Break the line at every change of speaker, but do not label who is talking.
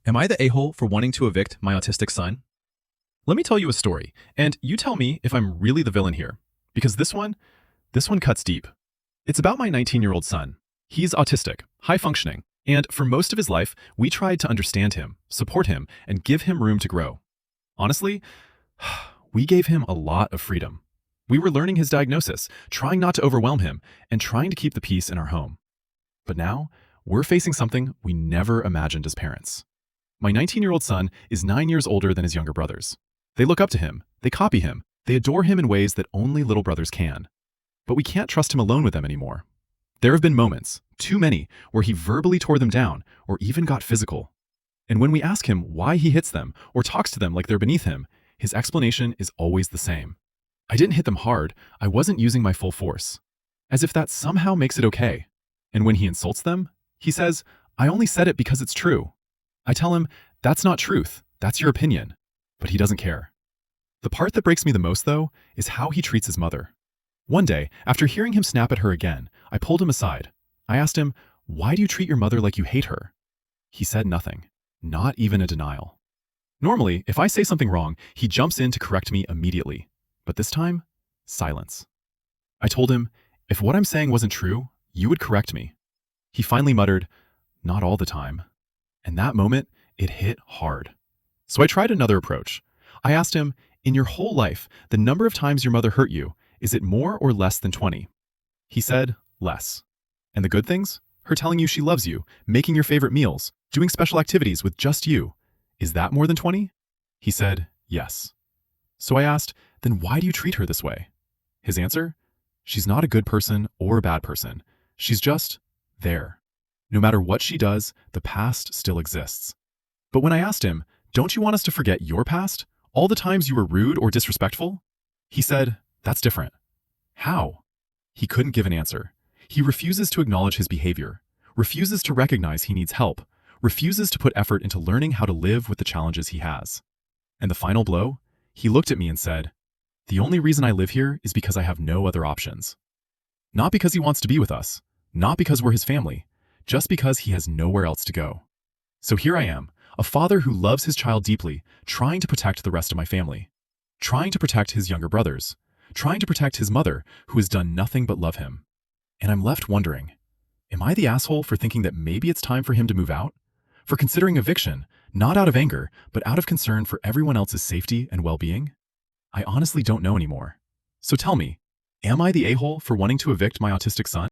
Am I the a-hole for wanting to evict my autistic son? Let me tell you a story, and you tell me if I'm really the villain here, because this one cuts deep. It's about my 19-year-old son. He's autistic, high-functioning, and for most of his life, we tried to understand him, support him, and give him room to grow. Honestly, we gave him a lot of freedom. We were learning his diagnosis, trying not to overwhelm him, and trying to keep the peace in our home. But now, we're facing something we never imagined as parents. My 19-year-old son is 9 years older than his younger brothers. They look up to him, they copy him, they adore him in ways that only little brothers can. But we can't trust him alone with them anymore. There have been moments, too many, where he verbally tore them down or even got physical. And when we ask him why he hits them or talks to them like they're beneath him, his explanation is always the same. I didn't hit them hard, I wasn't using my full force. As if that somehow makes it okay. And when he insults them, he says, I only said it because it's true. I tell him, that's not truth, that's your opinion. But he doesn't care. The part that breaks me the most, though, is how he treats his mother. One day, after hearing him snap at her again, I pulled him aside. I asked him, why do you treat your mother like you hate her? He said nothing, not even a denial. Normally, if I say something wrong, he jumps in to correct me immediately. But this time, silence. I told him, if what I'm saying wasn't true, you would correct me. He finally muttered, not all the time. And that moment, it hit hard. So I tried another approach. I asked him, in your whole life, the number of times your mother hurt you, is it more or less than 20? He said, less. And the good things? Her telling you she loves you, making your favorite meals, doing special activities with just you. Is that more than 20? He said, yes. So I asked, then why do you treat her this way? His answer? She's not a good person or a bad person. She's just there. No matter what she does, the past still exists. But when I asked him, don't you want us to forget your past? All the times you were rude or disrespectful? He said, that's different. How? He couldn't give an answer. He refuses to acknowledge his behavior, refuses to recognize he needs help, refuses to put effort into learning how to live with the challenges he has. And the final blow? He looked at me and said, the only reason I live here is because I have no other options. Not because he wants to be with us, not because we're his family, just because he has nowhere else to go. So here I am, a father who loves his child deeply, trying to protect the rest of my family, trying to protect his younger brothers, trying to protect his mother, who has done nothing but love him. And I'm left wondering, am I the asshole for thinking that maybe it's time for him to move out? For considering eviction, not out of anger, but out of concern for everyone else's safety and well-being? I honestly don't know anymore. So tell me, am I the a-hole for wanting to evict my autistic son?